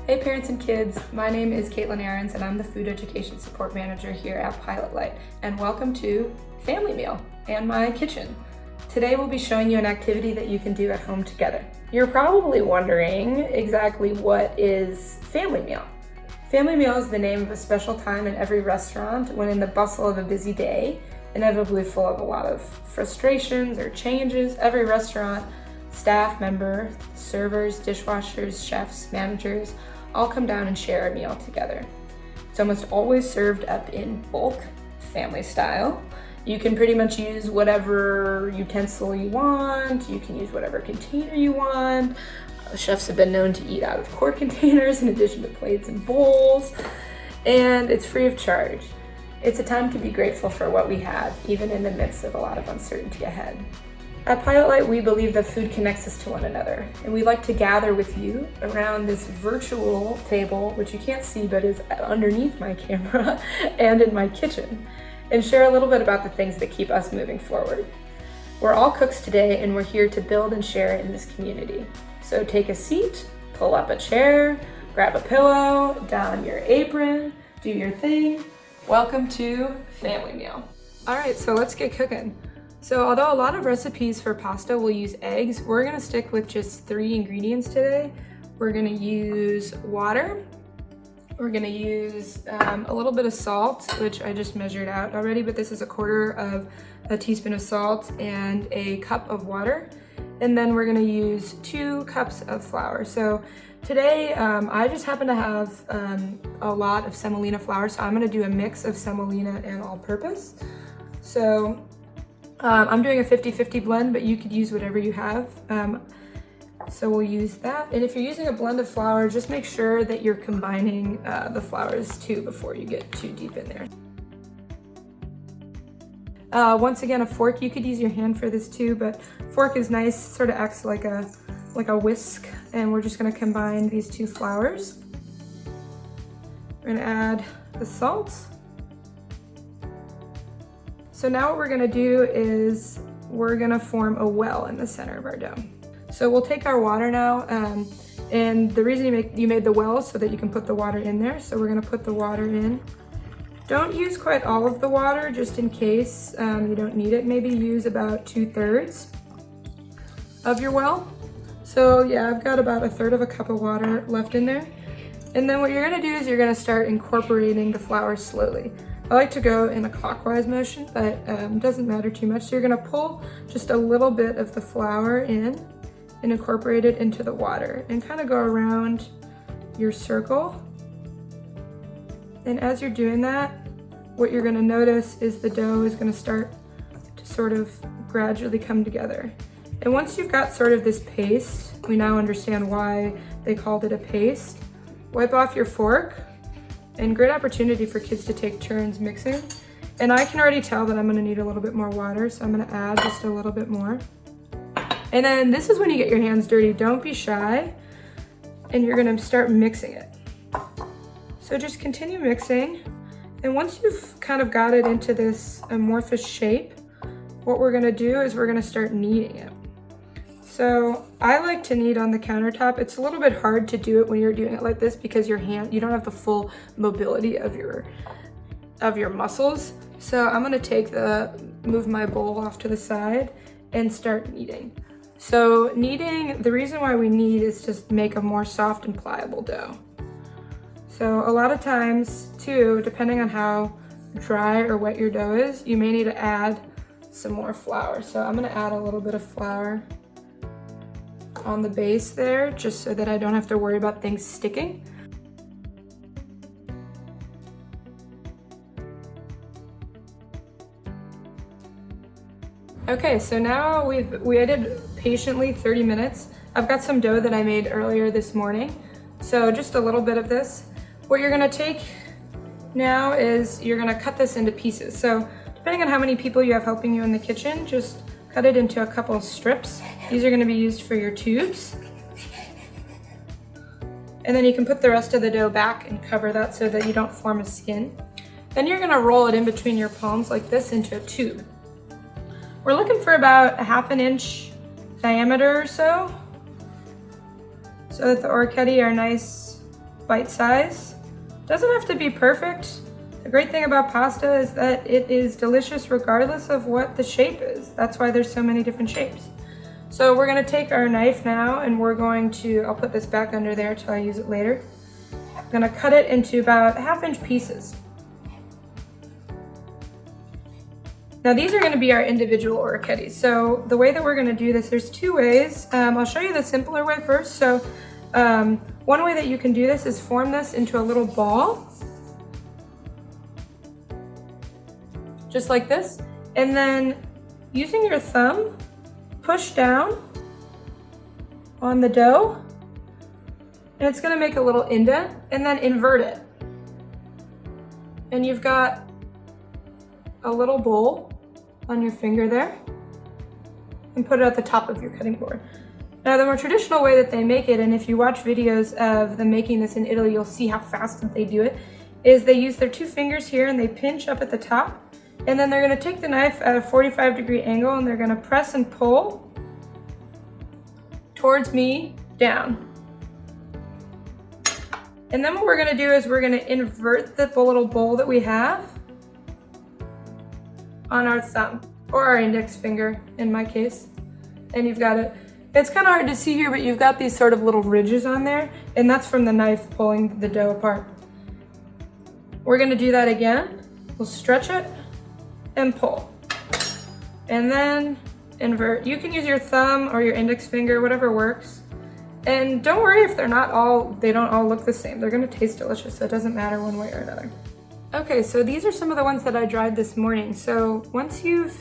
Hey parents and kids, my name is Caitlin Ahrens and I'm the Food Education Support Manager here at Pilot Light, and welcome to Family Meal and my kitchen. Today we'll be showing you an activity that you can do at home together. You're probably wondering exactly what is Family Meal. Family Meal is the name of a special time in every restaurant when in the bustle of a busy day, inevitably full of a lot of frustrations or changes. Every restaurant staff member, servers, dishwashers, chefs, managers, all come down and share a meal together. It's almost always served up in bulk, family style. You can pretty much use whatever utensil you want. You can use whatever container you want. Chefs have been known to eat out of quart containers in addition to plates and bowls. And it's free of charge. It's a time to be grateful for what we have, even in the midst of a lot of uncertainty ahead. At Pilot Light, we believe that food connects us to one another, and we like to gather with you around this virtual table, which you can't see but is underneath my camera and in my kitchen, and share a little bit about the things that keep us moving forward. We're all cooks today, and we're here to build and share in this community. So take a seat, pull up a chair, grab a pillow, don your apron, do your thing. Welcome to Family Meal. All right, so let's get cooking. So although a lot of recipes for pasta will use eggs, we're gonna stick with just 3 ingredients today. We're gonna use water, we're gonna use a little bit of salt, which I just measured out already, but this is 1/4 of a teaspoon of salt and a cup of water. And then we're gonna use 2 cups of flour. So today, I just happen to have a lot of semolina flour, so I'm gonna do a mix of semolina and all-purpose. So I'm doing a 50-50 blend, but you could use whatever you have. So we'll use that. And if you're using a blend of flour, just make sure that you're combining the flours too before you get too deep in there. Once again, a fork, you could use your hand for this too, but fork is nice, sort of acts like a whisk, and we're just gonna combine these 2 flours. We're gonna add the salt. So now what we're gonna do is we're gonna form a well in the center of our dough. So we'll take our water now, and the reason you made the well is so that you can put the water in there. So we're gonna put the water in. Don't use quite all of the water, just in case you don't need it. Maybe use about 2/3 of your well. So yeah, I've got about 1/3 of a cup of water left in there. And then what you're gonna do is you're gonna start incorporating the flour slowly. I like to go in a clockwise motion, but doesn't matter too much. So you're gonna pull just a little bit of the flour in and incorporate it into the water and kind of go around your circle. And as you're doing that, what you're gonna notice is the dough is gonna start to sort of gradually come together. And once you've got sort of this paste, we now understand why they called it a paste. Wipe off your fork. And great opportunity for kids to take turns mixing. And I can already tell that I'm gonna need a little bit more water, so I'm gonna add just a little bit more. And then this is when you get your hands dirty. Don't be shy, and you're gonna start mixing it. So just continue mixing, and once you've kind of got it into this amorphous shape, what we're gonna do is we're gonna start kneading it. So I like to knead on the countertop. It's a little bit hard to do it when you're doing it like this because you don't have the full mobility of your muscles. So I'm gonna move my bowl off to the side and start kneading. So kneading, the reason why we knead is to make a more soft and pliable dough. So a lot of times too, depending on how dry or wet your dough is, you may need to add some more flour. So I'm gonna add a little bit of flour on the base there, just so that I don't have to worry about things sticking. Okay, so now we waited patiently 30 minutes. I've got some dough that I made earlier this morning. So just a little bit of this. What you're gonna take now is you're gonna cut this into pieces. So depending on how many people you have helping you in the kitchen, just cut it into a couple of strips. These are gonna be used for your tubes. And then you can put the rest of the dough back and cover that so that you don't form a skin. Then you're gonna roll it in between your palms like this into a tube. We're looking for about 1/2 inch diameter or so that the orchetti are nice bite size. Doesn't have to be perfect. The great thing about pasta is that it is delicious regardless of what the shape is. That's why there's so many different shapes. So we're gonna take our knife now and we're going to, I'll put this back under there till I use it later. I'm gonna cut it into about 1/2 inch pieces. Now these are gonna be our individual orecchiettis. So the way that we're gonna do this, there's 2 ways. I'll show you the simpler way first. So one way that you can do this is form this into a little ball. Just like this. And then using your thumb, push down on the dough. And it's gonna make a little indent and then invert it. And you've got a little bowl on your finger there and put it at the top of your cutting board. Now the more traditional way that they make it, and if you watch videos of them making this in Italy, you'll see how fast that they do it, is they use their 2 fingers here and they pinch up at the top, and then they're gonna take the knife at a 45-degree angle and they're gonna press and pull towards me down. And then what we're gonna do is we're gonna invert the little bowl that we have on our thumb, or our index finger in my case. And you've got it. It's kind of hard to see here, but you've got these sort of little ridges on there, and that's from the knife pulling the dough apart. We're gonna do that again. We'll stretch it and pull. And then invert. You can use your thumb or your index finger, whatever works. And don't worry if they don't all look the same. They're gonna taste delicious, so it doesn't matter one way or another. Okay, so these are some of the ones that I dried this morning. So once you've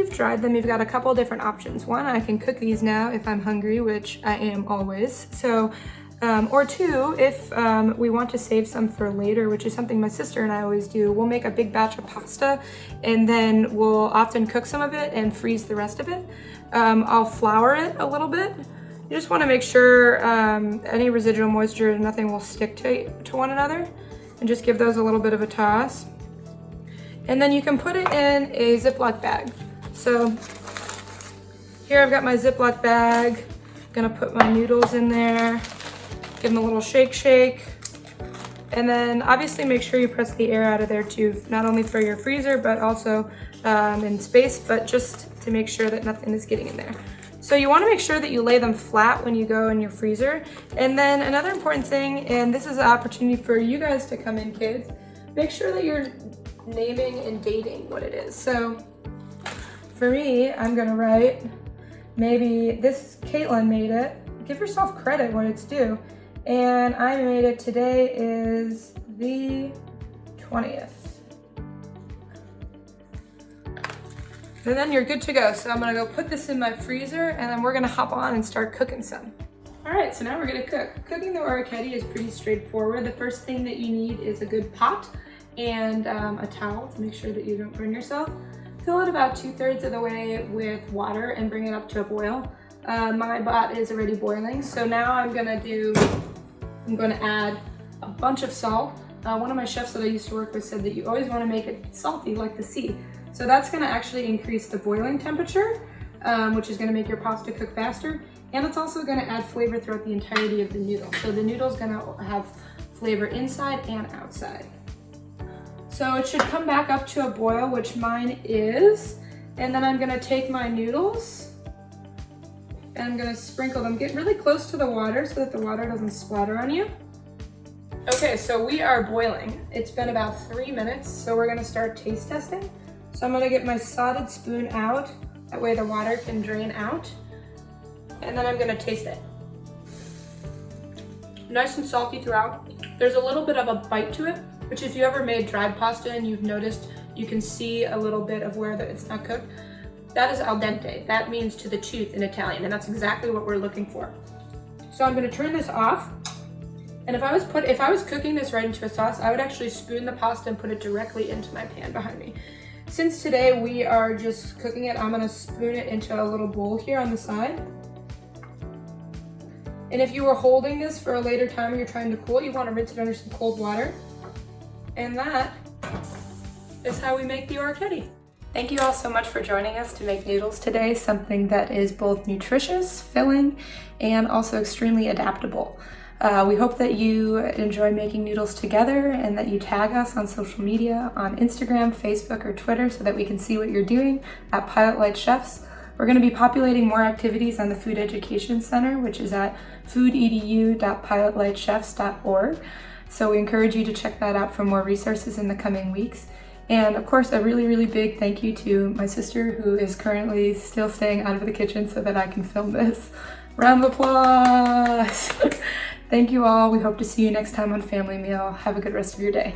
dried them, you've got a couple different options. One, I can cook these now if I'm hungry, which I am always. So, or 2, if we want to save some for later, which is something my sister and I always do, we'll make a big batch of pasta and then we'll often cook some of it and freeze the rest of it. I'll flour it a little bit. You just wanna make sure any residual moisture, nothing will stick to one another, and just give those a little bit of a toss. And then you can put it in a Ziploc bag. So here I've got my Ziploc bag. I'm gonna put my noodles in there, give them a little shake. And then obviously make sure you press the air out of there too, not only for your freezer, but also in space, but just to make sure that nothing is getting in there. So you wanna make sure that you lay them flat when you go in your freezer. And then another important thing, and this is an opportunity for you guys to come in, kids, make sure that you're naming and dating what it is. So for me, I'm gonna write, maybe this, Caitlin made it. Give yourself credit when it's due. And I made it, today is the 20th. And then you're good to go. So I'm gonna go put this in my freezer and then we're gonna hop on and start cooking some. All right, so now we're gonna cook. Cooking the orecchietti is pretty straightforward. The first thing that you need is a good pot and a towel to make sure that you don't burn yourself. Fill it about 2/3 of the way with water and bring it up to a boil. My pot is already boiling, so now I'm gonna add a bunch of salt. One of my chefs that I used to work with said that you always wanna make it salty like the sea. So that's gonna actually increase the boiling temperature, which is gonna make your pasta cook faster. And it's also gonna add flavor throughout the entirety of the noodle. So the noodle's gonna have flavor inside and outside. So it should come back up to a boil, which mine is. And then I'm gonna take my noodles and I'm gonna sprinkle them. Get really close to the water so that the water doesn't splatter on you. Okay, so we are boiling. It's been about 3 minutes, so we're gonna start taste testing. So I'm gonna get my slotted spoon out, that way the water can drain out. And then I'm gonna taste it. Nice and salty throughout. There's a little bit of a bite to it, which if you ever made dried pasta and you've noticed, you can see a little bit of where it's not cooked. That is al dente. That means to the tooth in Italian, and that's exactly what we're looking for. So I'm gonna turn this off. And if I was cooking this right into a sauce, I would actually spoon the pasta and put it directly into my pan behind me. Since today we are just cooking it, I'm gonna spoon it into a little bowl here on the side. And if you were holding this for a later time or you're trying to cool it, you wanna rinse it under some cold water. And that is how we make the orecchietti. Thank you all so much for joining us to make noodles today, something that is both nutritious, filling, and also extremely adaptable. We hope that you enjoy making noodles together and that you tag us on social media on Instagram, Facebook, or Twitter so that we can see what you're doing at Pilot Light Chefs. We're going to be populating more activities on the Food Education Center, which is at foodedu.pilotlightchefs.org. So we encourage you to check that out for more resources in the coming weeks. And of course, a really, really big thank you to my sister, who is currently still staying out of the kitchen so that I can film this. Round of applause! Thank you all. We hope to see you next time on Family Meal. Have a good rest of your day.